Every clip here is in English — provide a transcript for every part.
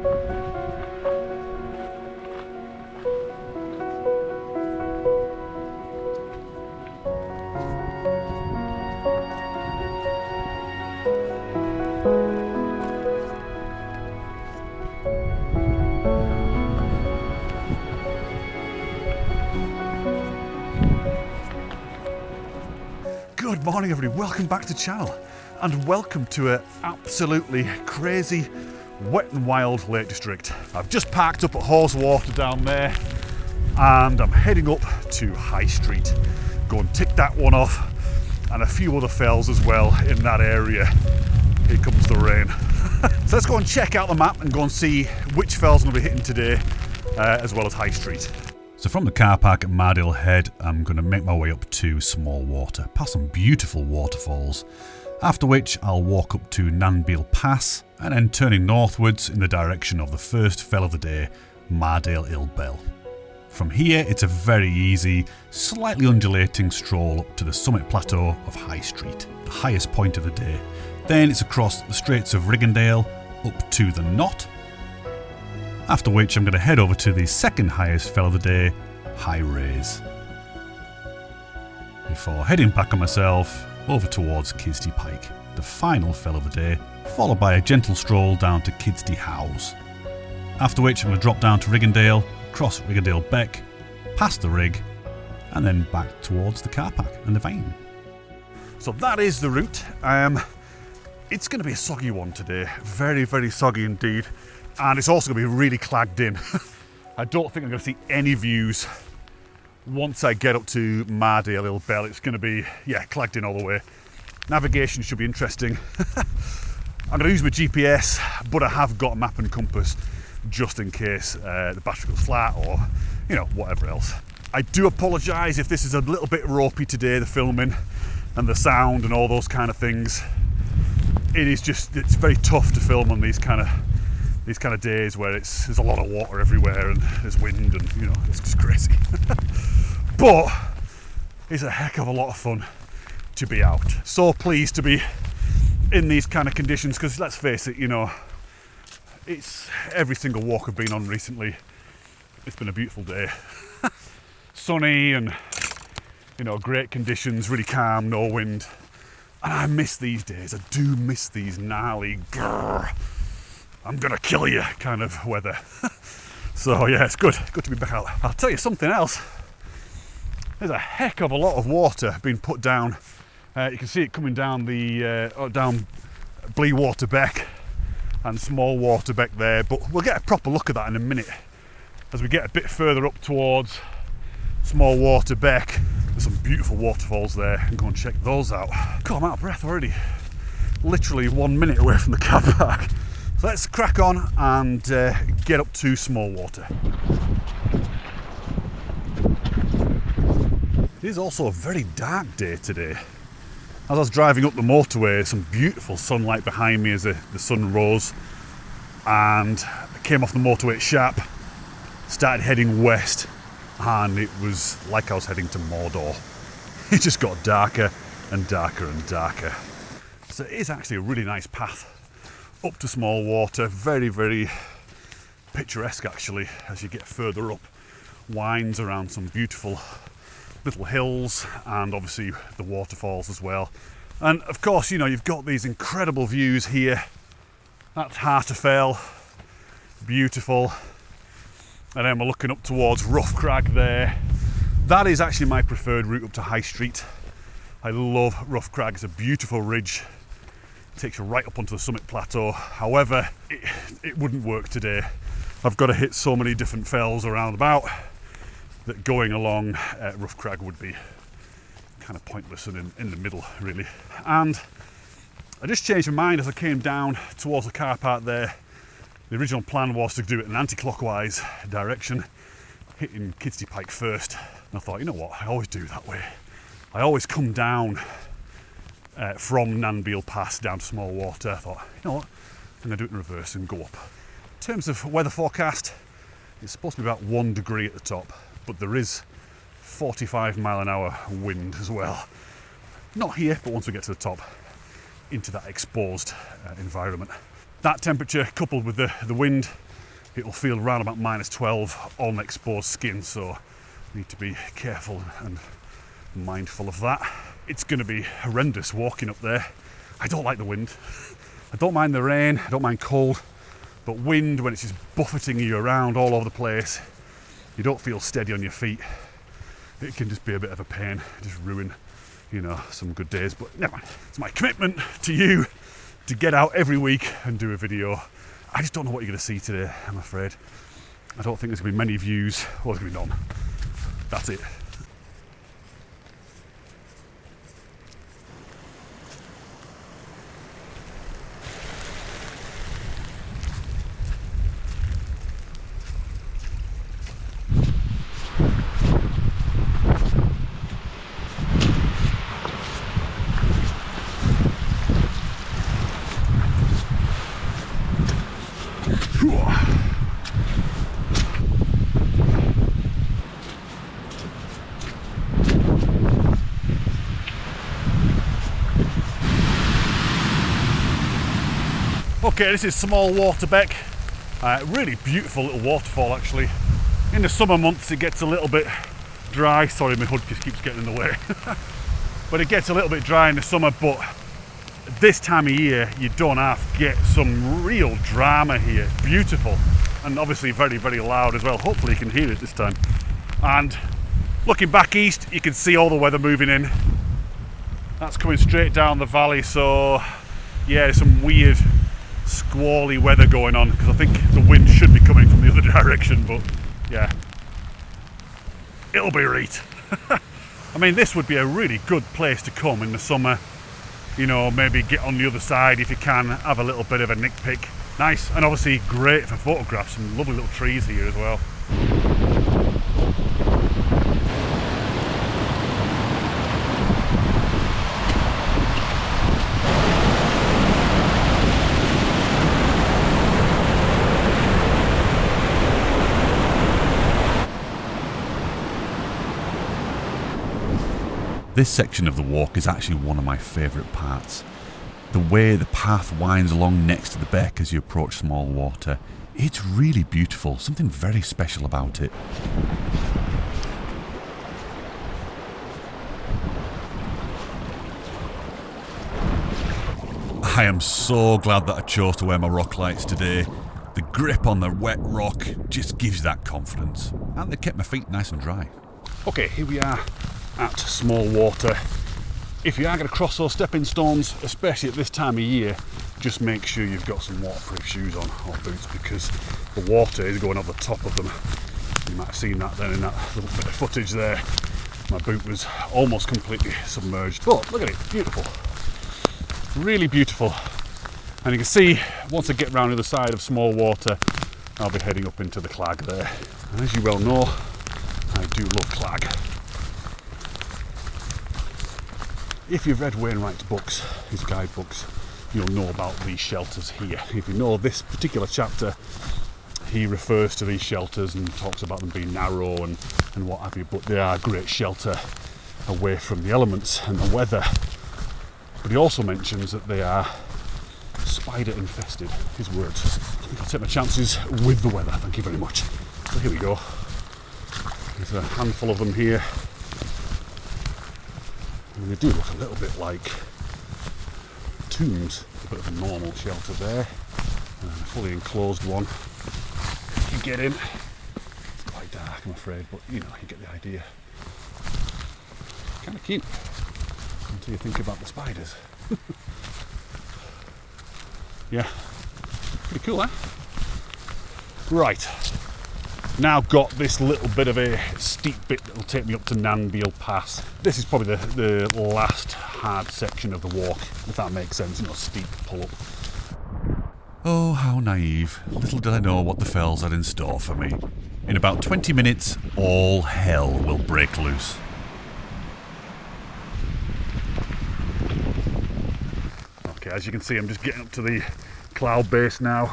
Good morning everybody, welcome back to the channel and welcome to an absolutely crazy wet and wild Lake District. I've just parked up at Haweswater down there and I'm heading up to High Street. Go and tick that one off and a few other fells as well in that area. Here comes the rain. So let's go and check out the map and go and see which fells I'm going to be hitting today as well as High Street. So from the car park at Mardale Head, I'm going to make my way up to Smallwater, past some beautiful waterfalls, after which I'll walk up to Mardale Pass and then turning northwards in the direction of the first fell of the day, Mardale Bell. From here it's a very easy, slightly undulating stroll up to the summit plateau of High Street, the highest point of the day. Then it's across the Straits of Riggindale up to the Knott, after which I'm going to head over to the second highest fell of the day, High Raise, before heading back on myself over towards Kidsty Pike, the final fell of the day, followed by a gentle stroll down to Kidsty House, after which I'm going to drop down to Riggindale, cross Riggindale Beck, past the rig, and then back towards the car park and the Vine. So that is the route. It's going to be a soggy one today, very, very soggy indeed. And it's also going to be really clagged in. I don't think I'm going to see any views once I get up to Mardale Bell. It's going to be, clagged in all the way. Navigation should be interesting. I'm going to use my GPS, but I have got a map and compass just in case the battery goes flat or, whatever else. I do apologise if this is a little bit ropey today, the filming and the sound and all those kind of things. It's very tough to film on these kind of days where there's a lot of water everywhere and there's wind and it's just crazy. But it's a heck of a lot of fun to be out. So pleased to be in these kind of conditions because let's face it, it's every single walk I've been on recently. It's been a beautiful day. Sunny and great conditions, really calm, no wind. And I miss these days. I do miss these gnarly grrr, I'm gonna kill you kind of weather. So yeah, it's good to be back out. I'll tell you something else. There's a heck of a lot of water being put down. You can see it coming down down Bleewater Beck and Smallwater Beck there, but we'll get a proper look at that in a minute. As we get a bit further up towards Smallwater Beck, there's some beautiful waterfalls there, and go and check those out. God, I'm out of breath already. Literally 1 minute away from the car park. Let's crack on and get up to Smallwater. It is also a very dark day today. As I was driving up the motorway, some beautiful sunlight behind me as the sun rose, and I came off the motorway at Sharp, started heading west, and it was like I was heading to Mardale. It just got darker and darker and darker. So it is actually a really nice path up to Smallwater, very, very picturesque actually as you get further up. Winds around some beautiful little hills and obviously the waterfalls as well. And of course, you've got these incredible views here. That's Harterfell, beautiful. And then we're looking up towards Rough Crag there. That is actually my preferred route up to High Street. I love Rough Crag, it's a beautiful ridge. Takes you right up onto the summit plateau. However, it wouldn't work today. I've got to hit so many different fells around about that going along Rough Crag would be kind of pointless and in the middle really. And I just changed my mind as I came down towards the car park there. The original plan was to do it in an anti-clockwise direction, hitting Kidsty Pike first. And I thought, you know what, I always do that way. I always come down from Mardale Pass down to Smallwater. I thought, you know what, I'm going to do it in reverse and go up. In terms of weather forecast, it's supposed to be about 1 degree at the top, but there is 45 mile an hour wind as well. Not here, but once we get to the top, into that exposed environment. That temperature coupled with the wind it'll feel around about -12 on exposed skin, so need to be careful and mindful of that. It's going to be horrendous walking up there. I don't like the wind. I don't mind the rain, I don't mind cold, but wind, when it's just buffeting you around all over the place, you don't feel steady on your feet. It can just be a bit of a pain, just ruin, you know, some good days. But never mind. It's my commitment to you to get out every week and do a video. I just don't know what you're going to see today, I'm afraid. I don't think there's going to be many views. Well, there's going to be none. That's it. Okay, this is Small Waterbeck. Really beautiful little waterfall actually. In the summer months it gets a little bit dry. Sorry, my hood just keeps getting in the way. But it gets a little bit dry in the summer, but this time of year you don't have to get some real drama here. Beautiful, and obviously very, very loud as well. Hopefully you can hear it this time. And looking back east, you can see all the weather moving in. That's coming straight down the valley, so yeah, there's some weird squally weather going on, because I think the wind should be coming from the other direction, but yeah, it'll be right. I mean, this would be a really good place to come in the summer, you know, maybe get on the other side if you can, have a little bit of a nick pick. Nice, and obviously great for photographs, some lovely little trees here as well. This section of the walk is actually one of my favourite parts. The way the path winds along next to the beck as you approach Small Water. It's really beautiful, something very special about it. I am so glad that I chose to wear my rock lights today. The grip on the wet rock just gives you that confidence. And they kept my feet nice and dry. Okay, here we are at Small Water. If you are going to cross those stepping stones, especially at this time of year, just make sure you've got some waterproof shoes on, or boots, because the water is going over the top of them. You might have seen that then in that little bit of footage there. My boot was almost completely submerged. But look at it, beautiful. Really beautiful. And you can see, once I get round the other side of Small Water, I'll be heading up into the clag there. And as you well know, I do love clag. If you've read Wainwright's books, his guidebooks, you'll know about these shelters here. If you know this particular chapter, he refers to these shelters and talks about them being narrow and what have you, but they are a great shelter away from the elements and the weather. But he also mentions that they are spider infested, his words. I think I'll take my chances with the weather, thank you very much. So here we go. There's a handful of them here. And they do look a little bit like tombs. A bit of a normal shelter there, and a fully enclosed one. You get in. It's quite dark, I'm afraid, but you know, you get the idea. Kind of cute until you think about the spiders. Yeah, pretty cool, eh? Right. Now got this little bit of a steep bit that will take me up to Knott Pass. This is probably the last hard section of the walk, if that makes sense, you know, steep pull up. Oh, how naive. Little did I know what the fells had in store for me. In about 20 minutes, all hell will break loose. Okay, as you can see, I'm just getting up to the cloud base now.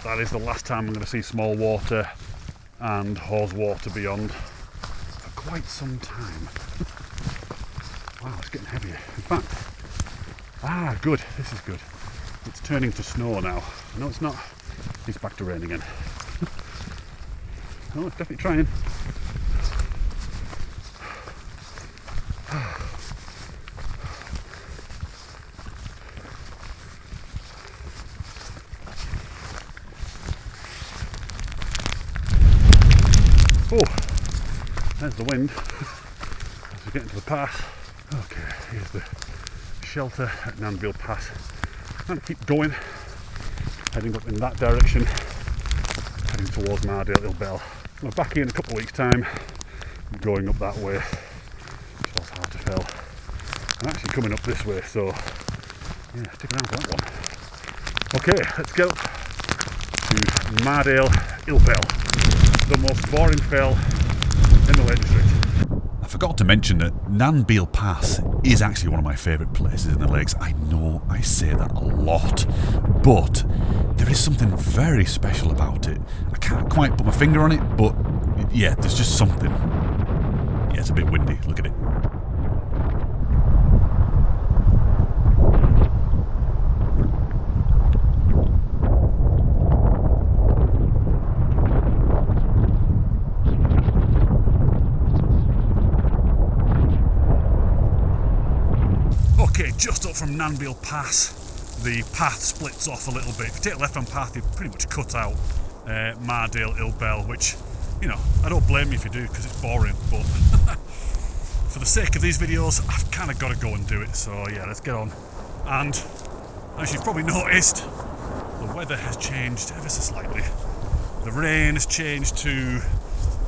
That is the last time I'm going to see Small Water and Haweswater beyond for quite some time. Wow, it's getting heavier. In fact, good, this is good. It's turning to snow now. No, it's not. It's back to rain again. Oh, it's definitely trying. Oh, there's the wind as we get into the pass. Okay, here's the shelter at Knott Pass. I'm going to keep going, heading up in that direction, heading towards Mardale Ilbel. I'm back here in a couple of weeks' time, going up that way towards Hartefell. I'm actually coming up this way, so yeah, stick around for that one. Okay, let's go to Mardale Ilbel, the most boring fell in the Lake District. I forgot to mention that Knott Pass is actually one of my favourite places in the lakes. I know I say that a lot, but there is something very special about it. I can't quite put my finger on it, but yeah, there's just something. Yeah, it's a bit windy, look at it. Okay, just up from Knott Pass, the path splits off a little bit. If you take a left-hand path, you've pretty much cut out Mardale Ilbel, which, you know, I don't blame you if you do, because it's boring, but for the sake of these videos, I've kind of got to go and do it, so yeah, let's get on. And as you've probably noticed, the weather has changed ever so slightly. The rain has changed to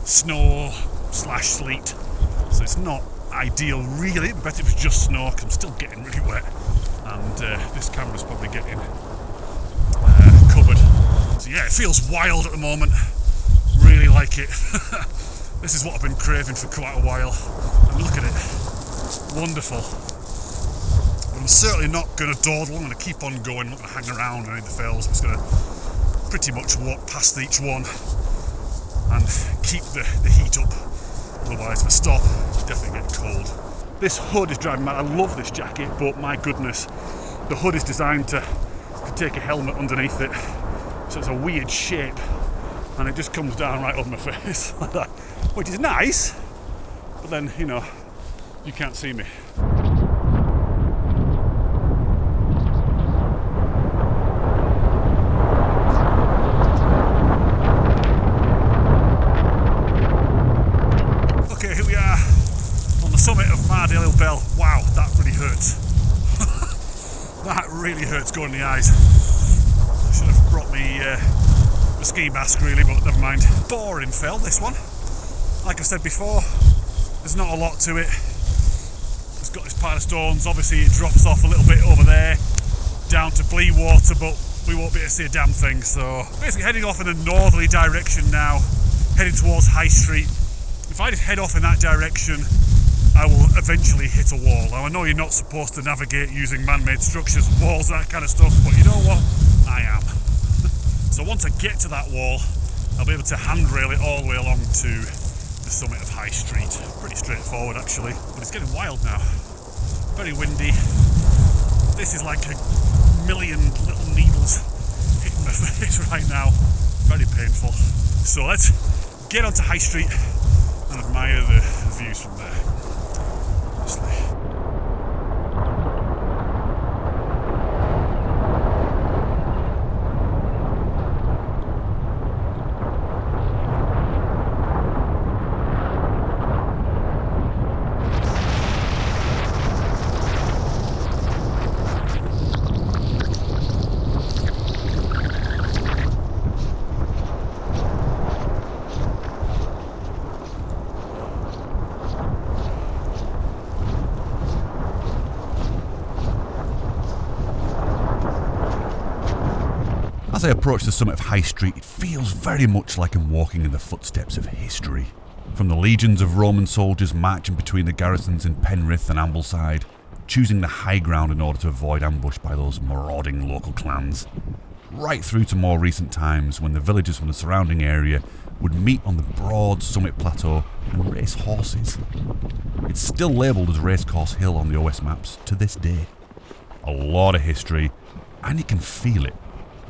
snow/sleet, so it's not ideal really. It'd be better if it was just snow, because I'm still getting really wet, and this camera's probably getting covered. So yeah, it feels wild at the moment. Really like it. This is what I've been craving for quite a while, and look at it, wonderful. But I'm certainly not going to dawdle. I'm going to keep on going. I'm not going to hang around any of the fells. I'm just going to pretty much walk past each one and keep the heat up. Otherwise, if I stop, it's definitely getting cold. This hood is driving mad. I love this jacket, but my goodness, the hood is designed to take a helmet underneath it, so it's a weird shape, and it just comes down right over my face like that, which is nice, but then, you know, you can't see me. Summit of Mardale Ilbel. Wow, that really hurts. That really hurts going in the eyes. I should have brought me the ski mask really, but never mind. Boring fell, this one. Like I said before, there's not a lot to it. It's got this pile of stones. Obviously it drops off a little bit over there down to Water, but we won't be able to see a damn thing. So basically heading off in a northerly direction now, heading towards High Street. If I just head off in that direction, I will eventually hit a wall. Now I know you're not supposed to navigate using man-made structures, walls, that kind of stuff, but you know what? I am. So once I get to that wall, I'll be able to handrail it all the way along to the summit of High Street. Pretty straightforward actually, but it's getting wild now. Very windy. This is like a million little needles hitting my face right now. Very painful. So let's get onto High Street and admire the views from there. Honestly. As I approach the summit of High Street, it feels very much like I'm walking in the footsteps of history. From the legions of Roman soldiers marching between the garrisons in Penrith and Ambleside, choosing the high ground in order to avoid ambush by those marauding local clans, right through to more recent times when the villagers from the surrounding area would meet on the broad summit plateau and race horses. It's still labelled as Racecourse Hill on the OS maps to this day. A lot of history, and you can feel it.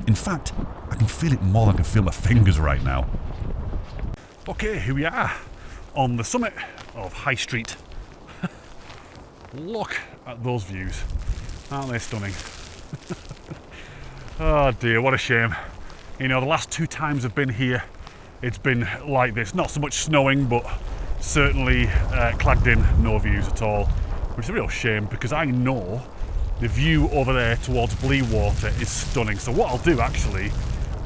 In fact, I can feel it more than I can feel my fingers right now. Okay, here we are on the summit of High Street. Look at those views. Aren't they stunning? Oh dear, what a shame. You know, the last 2 times I've been here, it's been like this. Not so much snowing, but certainly clagged in, no views at all. Which is a real shame, because I know the view over there towards Bleewater is stunning. So what I'll do actually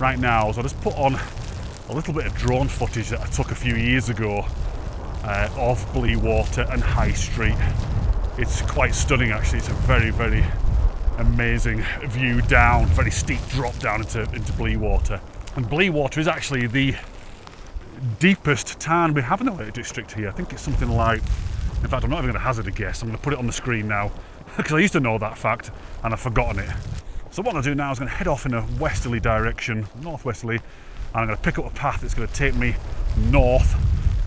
right now is I'll just put on a little bit of drone footage that I took a few years ago of Bleewater and High Street. It's quite stunning actually. It's a very, very amazing view down, very steep drop down into Bleewater. And Bleewater is actually the deepest tarn we have in the Lake District here. I think it's something like, in fact I'm not even going to hazard a guess, I'm going to put it on the screen now because I used to know that fact and I've forgotten it. So what I'll do now is going to head off in a westerly direction, northwesterly, and I'm going to pick up a path that's going to take me north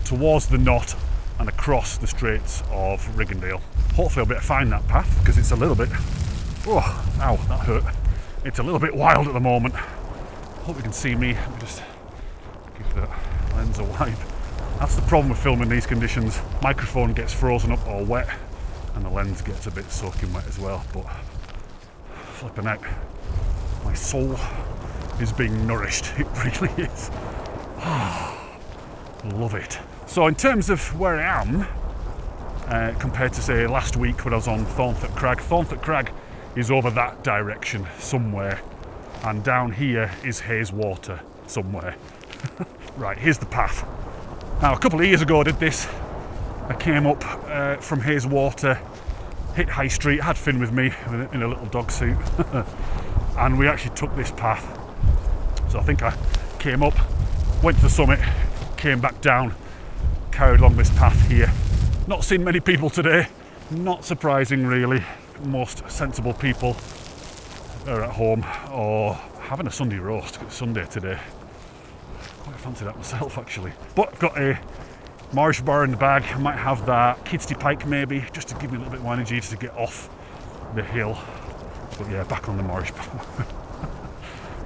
towards the Knott and across the Straits of Riggindale. Hopefully I'll be able to find that path because it's a little bit, oh, ow, that hurt. It's a little bit wild at the moment. Hope you can see me. Let me just give that lens a wipe. That's the problem with filming these conditions. Microphone gets frozen up or wet and the lens gets a bit soaking wet as well. But flipping heck, my soul is being nourished. It really is. Love it. So in terms of where I am, compared to say last week when I was on Thornthorpe Crag is over that direction somewhere, and down here is Haweswater somewhere. Right, here's the path. Now a couple of years ago I did this. I came up from Haweswater, hit High Street, had Finn with me in a little dog suit, and we actually took this path. So I think I came up, went to the summit, came back down, carried along this path here. Not seen many people today, not surprising really. Most sensible people are at home or having a Sunday roast. It's Sunday today. Quite fancy that myself actually. But I've got a Morris bar in the bag. I might have that Kidsty Pike maybe, just to give me a little bit more energy to get off the hill. But yeah, back on the Morris bar.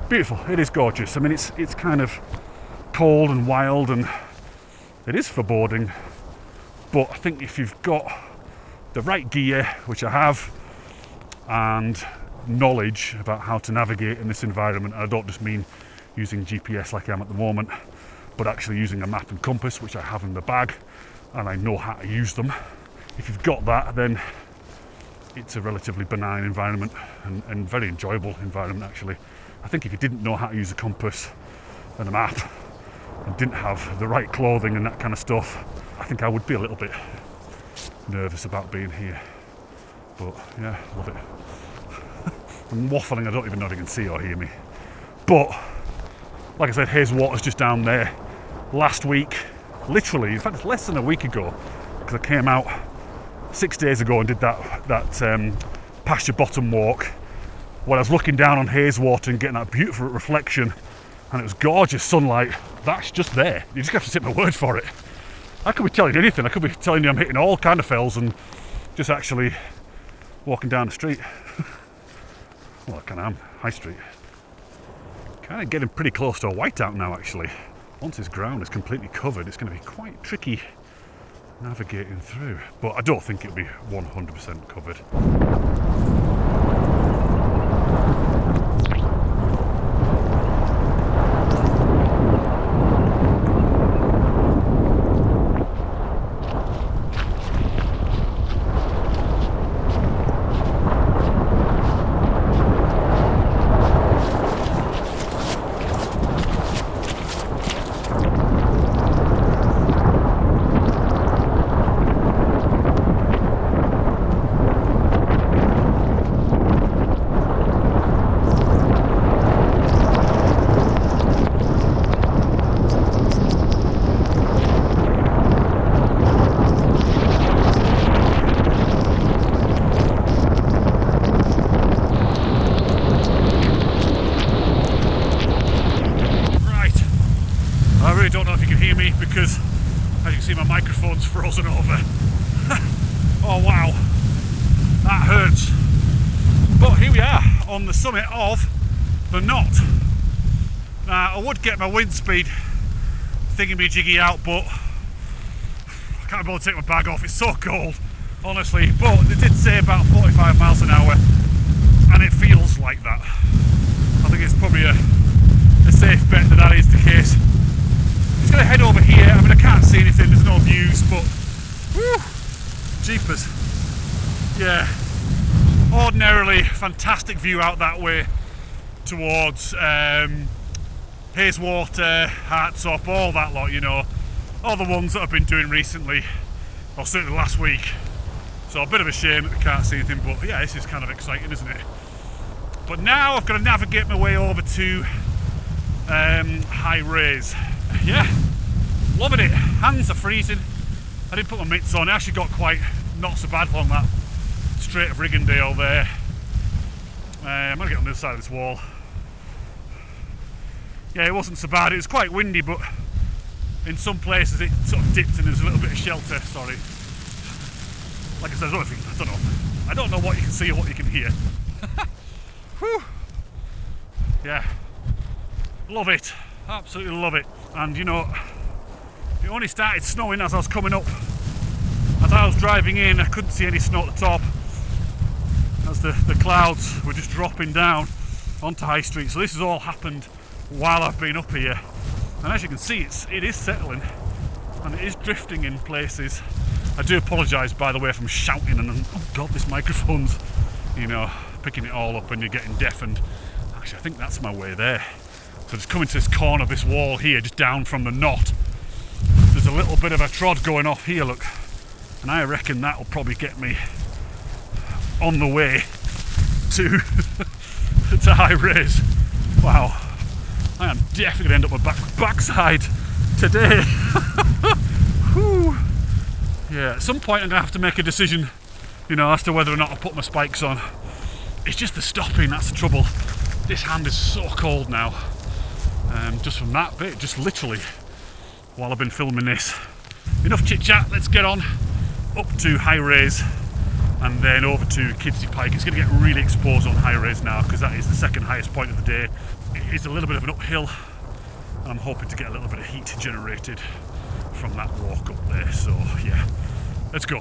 Beautiful, it is gorgeous. I mean, it's kind of cold and wild and it is foreboding. But I think if you've got the right gear, which I have, and knowledge about how to navigate in this environment, and I don't just mean using GPS like I am at the moment, but actually using a map and compass, which I have in the bag, and I know how to use them. If you've got that, then it's a relatively benign environment and very enjoyable environment actually. I think if you didn't know how to use a compass and a map and didn't have the right clothing and that kind of stuff, I think I would be a little bit nervous about being here. But yeah, love it. I'm waffling, I don't even know if you can see or hear me. But like I said, Haweswater's just down there. Last week, literally, in fact it's less than a week ago, because I came out 6 days ago and did that pasture bottom walk where I was looking down on Haweswater and getting that beautiful reflection, and it was gorgeous sunlight. That's just there. You just have to take my word for it. I could be telling you anything. I could be telling you I'm hitting all kind of fells and just actually walking down the street. Well, I kind of am. High Street. Kind of getting pretty close to a whiteout now, actually. Once this ground is completely covered, it's going to be quite tricky navigating through. But I don't think it'll be 100% covered. Because as you can see my microphone's frozen over. Oh wow, that hurts. But here we are on the summit of the Knott. Now I would get my wind speed thingy-jiggy out, but I can't be able to take my bag off. It's so cold, honestly. But they did say about 45 miles an hour, and it feels like that. I think it's probably a safe bet that is the case. I'm just going to head over here. I mean, I can't see anything, there's no views, but whew, jeepers. Yeah, ordinarily fantastic view out that way towards Haweswater, Hartsop, all that lot, you know, all the ones that I've been doing recently, or certainly last week. So a bit of a shame that we can't see anything, but yeah, this is kind of exciting, isn't it? But now I've got to navigate my way over to High Raise. Yeah, loving it. Hands are freezing. I didn't put my mitts on. I actually got quite not so bad on that straight of Riggindale there. I'm going to get on the other side of this wall. Yeah, it wasn't so bad. It was quite windy, but in some places it sort of dipped and there's a little bit of shelter. Sorry. Like I said, I don't know what you can see or what you can hear. Whew. Yeah, love it, absolutely love it. And you know, it only started snowing as I was coming up. As I was driving in, I couldn't see any snow at the top, as the clouds were just dropping down onto High Street. So this has all happened while I've been up here, and as you can see, it is settling and it is drifting in places. I do apologise, by the way, if I'm shouting and oh god, this microphone's, you know, picking it all up and you're getting deafened. Actually, I think that's my way there. So just coming to this corner of this wall here, just down from the Knott, there's a little bit of a trod going off here, look, and I reckon that'll probably get me on the way to to High Raise. Wow, I am definitely going to end up my backside today. Whew. Yeah, at some point I'm going to have to make a decision, you know, as to whether or not I put my spikes on. It's just the stopping, that's the trouble. This hand is so cold now. Just from that bit, just literally, while I've been filming this. Enough chit chat, let's get on up to High Raise and then over to Kidsty Pike. It's going to get really exposed on High Raise now because that is the second highest point of the day. It is a little bit of an uphill and I'm hoping to get a little bit of heat generated from that walk up there. So yeah, let's go.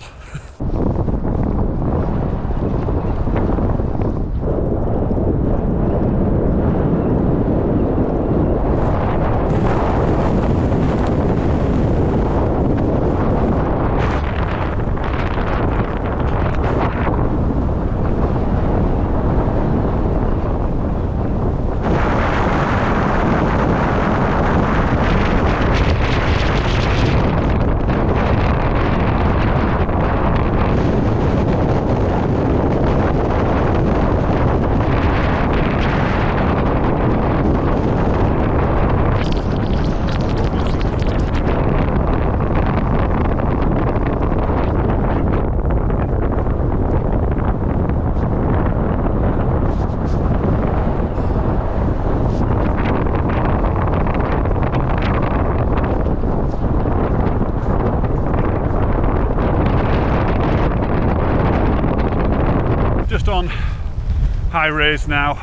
On High Raise now.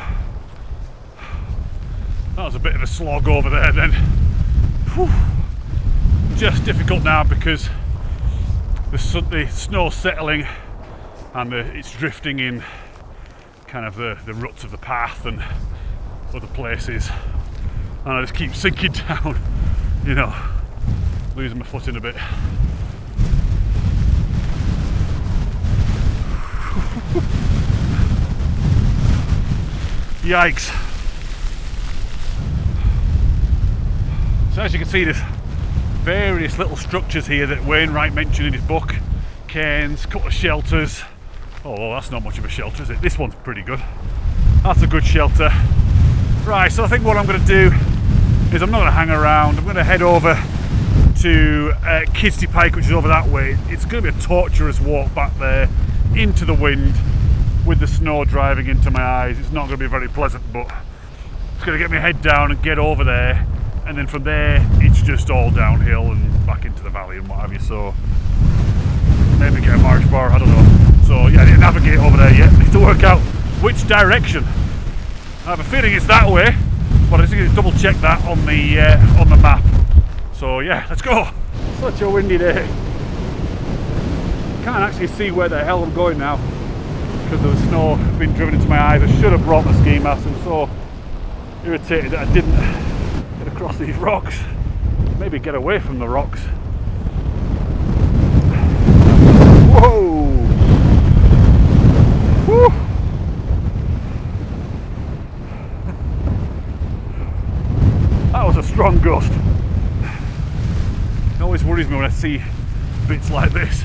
That was a bit of a slog over there then. Whew. Just difficult now because the snow's settling and it's drifting in kind of the ruts of the path and other places, and I just keep sinking down, you know, losing my footing a bit. Yikes. So as you can see, there's various little structures here that Wainwright mentioned in his book. Cairns, couple of shelters. Oh, well, that's not much of a shelter, is it? This one's pretty good. That's a good shelter. Right, so I think what I'm going to do is I'm not going to hang around. I'm going to head over to Kidsty Pike, which is over that way. It's going to be a torturous walk back there into the wind, with the snow driving into my eyes. It's not going to be very pleasant, but it's going to get my head down and get over there, and then from there it's just all downhill and back into the valley and what have you. So maybe get a marsh bar, I don't know. So yeah, I need to navigate over there yet. I need to work out which direction. I have a feeling it's that way, but I just need to double check that on the map. So So yeah, let's go. Such a windy day. Can't actually see where the hell I'm going now because of the snow being driven into my eyes. I should have brought my ski mask. I'm so irritated that I didn't get across these rocks. Maybe get away from the rocks. Whoa! Woo! That was a strong gust. It always worries me when I see bits like this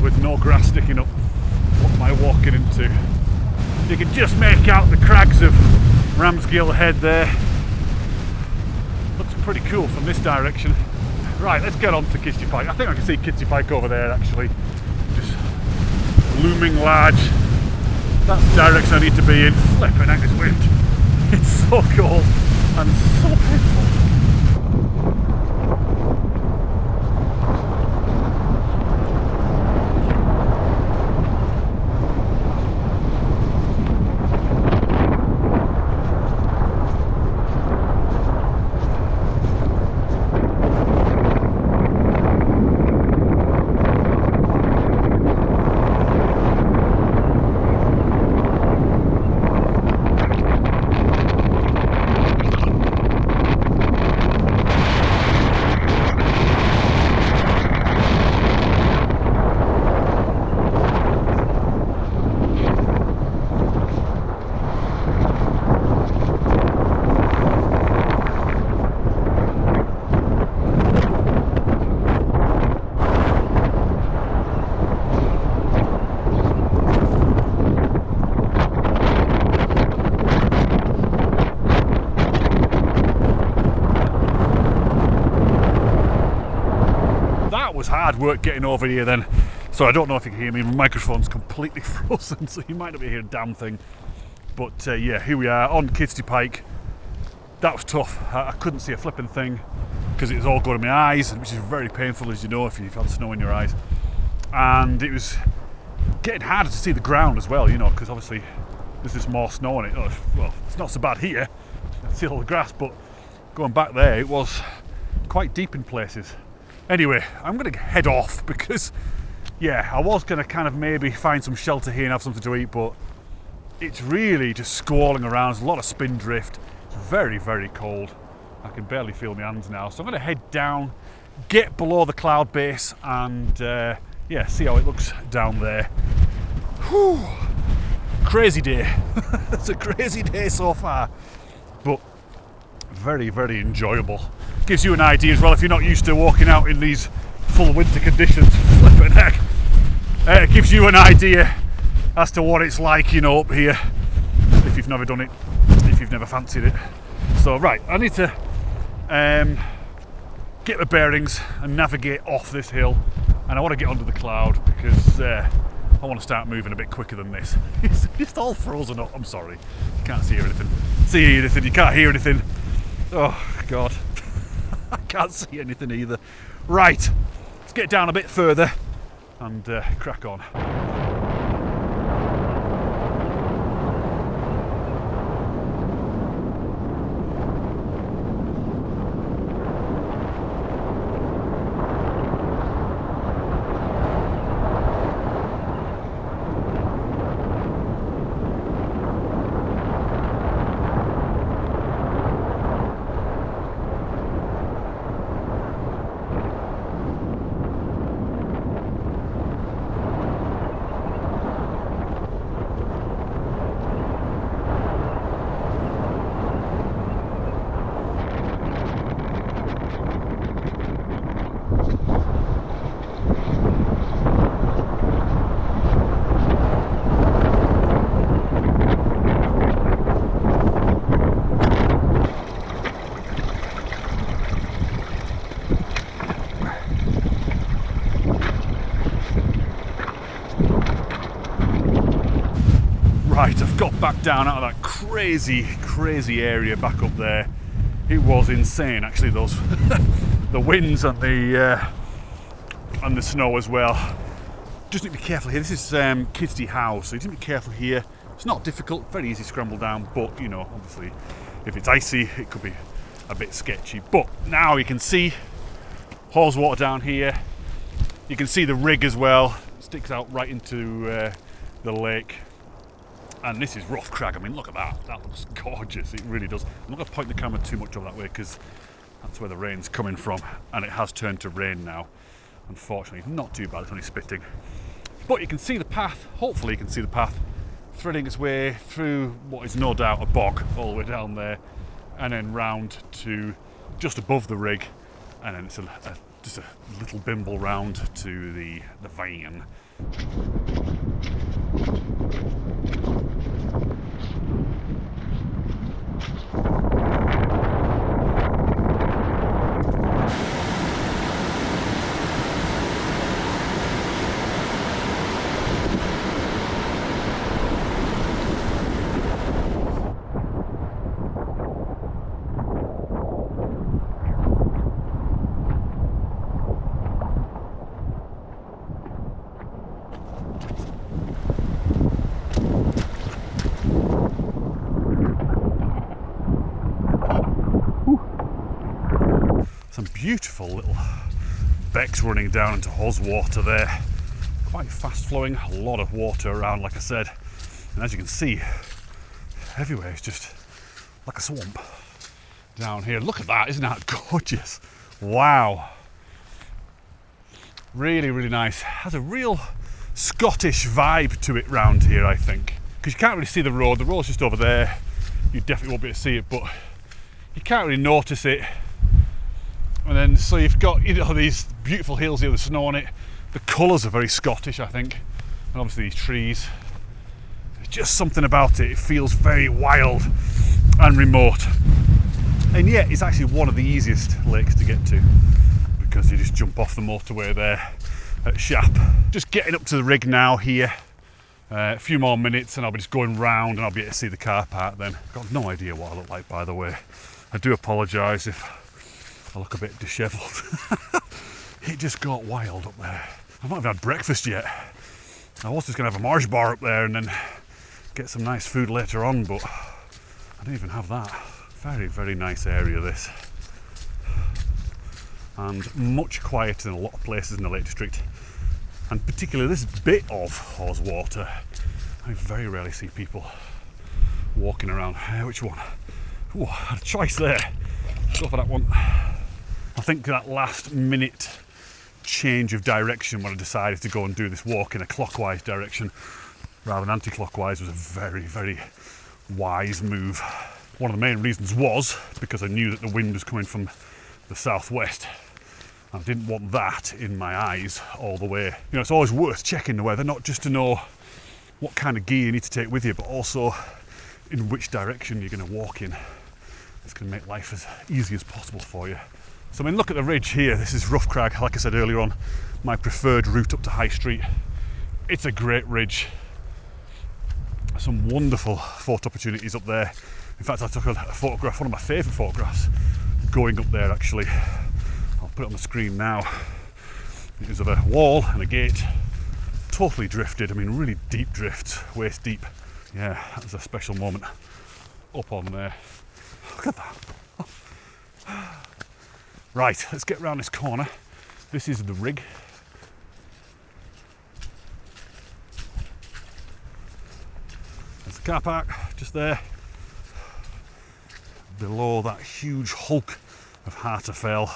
with no grass sticking up. What am I walking into? You can just make out the crags of Rampsgill Head there. Looks pretty cool from this direction. Right, let's get on to Kidsty Pike. I think I can see Kidsty Pike over there actually. Just looming large. That's the direction I need to be in. Flipping heck, this wind. It's so cold and so painful. Was hard work getting over here then, so I don't know if you can hear me. My microphone's completely frozen, so you might not be hearing a damn thing. But yeah, here we are on Kidsty Pike. That was tough. I couldn't see a flipping thing because it was all going in my eyes, which is very painful, as you know, if you've had snow in your eyes. And it was getting harder to see the ground as well, you know, because obviously there's just more snow on it. Well, it's not so bad here. I see all the grass, but going back there, it was quite deep in places. Anyway, I'm going to head off because, yeah, I was going to kind of maybe find some shelter here and have something to eat, but it's really just squalling around. There's a lot of spin drift. It's very, very cold. I can barely feel my hands now. So I'm going to head down, get below the cloud base and, yeah, see how it looks down there. Whew. Crazy day. It's a crazy day so far, but very, very enjoyable. Gives you an idea as well if you're not used to walking out in these full winter conditions. Flipping heck. It gives you an idea as to what it's like, you know, up here if you've never done it, if you've never fancied it. So right, I need to get the bearings and navigate off this hill, and I want to get under the cloud because I want to start moving a bit quicker than this. It's just all frozen up. I'm sorry, you can't see anything. You can't hear anything. Oh God. I can't see anything either. Right, let's get down a bit further and crack on. Right, I've got back down out of that crazy area back up there. It was insane, actually, those the winds and the snow as well. Just need to be careful here. This is Kidsty House, so you need to be careful here. It's not difficult, very easy to scramble down, but you know, obviously, if it's icy, it could be a bit sketchy. But now you can see Haweswater down here. You can see the rig as well. It sticks out right into the lake. And this is rough crag. I mean, look at that. That looks gorgeous. It really does. I'm not going to point the camera too much over that way because that's where the rain's coming from. And it has turned to rain now. Unfortunately, not too bad. It's only spitting. But you can see the path. Hopefully you can see the path threading its way through what is no doubt a bog all the way down there. And then round to just above the rig. And then it's just a little bimble round to the van. Some beautiful little becks running down into Haweswater there. Quite fast flowing, a lot of water around, like I said. And as you can see, everywhere is just like a swamp down here. Look at that, isn't that gorgeous? Wow. Really, really nice. Has a real Scottish vibe to it round here, I think. Because you can't really see the road. The road's just over there. You definitely won't be able to see it, but you can't really notice it. And then, so you've got, you know, these beautiful hills here with snow on it. The colours are very Scottish, I think. And obviously these trees. There's just something about it. It feels very wild and remote. And yet, it's actually one of the easiest lakes to get to because you just jump off the motorway there at Shap. Just getting up to the rig now here. A few more minutes and I'll be just going round and I'll be able to see the car park then. Got no idea what I look like, by the way. I do apologise if I look a bit dishevelled. It just got wild up there. I've not even had breakfast yet. I was just going to have a Mars bar up there and then get some nice food later on, but I didn't even have that. Very, very nice area, this. And much quieter than a lot of places in the Lake District. And particularly this bit of Haweswater. I very rarely see people walking around. Which one? Ooh, I had a choice there. Go for that one. I think that last minute change of direction when I decided to go and do this walk in a clockwise direction rather than anti-clockwise was a very, very wise move. One of the main reasons was because I knew that the wind was coming from the southwest. I didn't want that in my eyes all the way. You know, it's always worth checking the weather, not just to know what kind of gear you need to take with you, but also in which direction you're going to walk in. It's going to make life as easy as possible for you. So I mean, look at the ridge here. This is Rough Crag, like I said earlier on, my preferred route up to High Street. It's a great ridge. Some wonderful photo opportunities up there. In fact, I took a photograph, one of my favourite photographs, going up there actually. I'll put it on the screen now. It was of a wall and a gate, totally drifted. I mean, really deep drifts, waist deep. Yeah, that was a special moment up on there. Look at that. Right, let's get around this corner. This is the rig. There's the car park, just there. Below that huge hulk of Harterfell.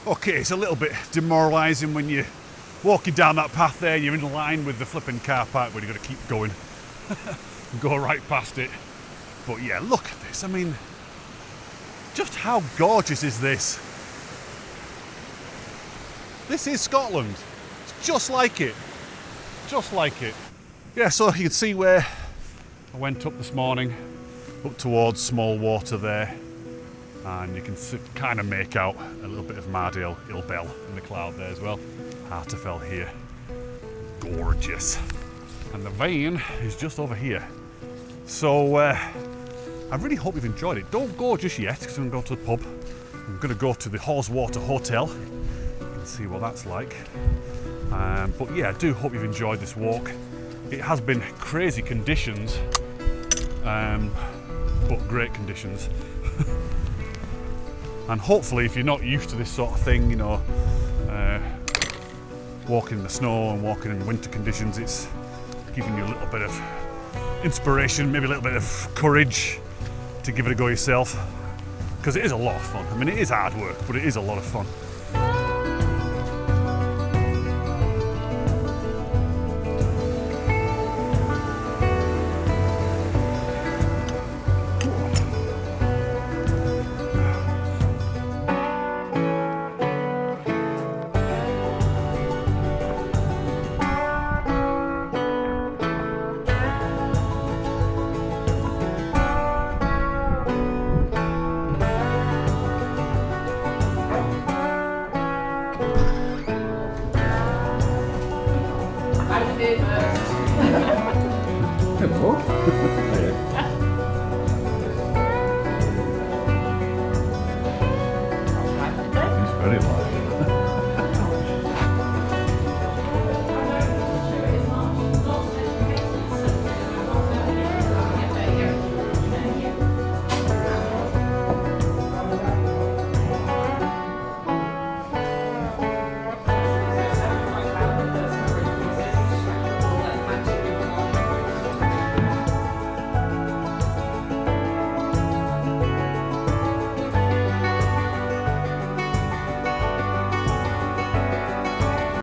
Okay, it's a little bit demoralising when you're walking down that path there, you're in line with the flipping car park, but you've got to keep going and go right past it. But yeah, look at this. I mean, just how gorgeous is this? This is Scotland. It's just like it. Just like it. Yeah, so you can see where I went up this morning, up towards Small Water there. And you can kind of make out a little bit of Mardale, Ilbel in the cloud there as well. Harterfell here. Gorgeous. And the vein is just over here. So I really hope you've enjoyed it. Don't go just yet, because I'm going to go to the pub. I'm going to go to the Haweswater Hotel. You can see what that's like. But yeah, I do hope you've enjoyed this walk. It has been crazy conditions, but great conditions. And hopefully, if you're not used to this sort of thing, you know, walking in the snow and walking in winter conditions, it's giving you a little bit of inspiration, maybe a little bit of courage to give it a go yourself, because it is a lot of fun. I mean, it is hard work, but it is a lot of fun. Hello.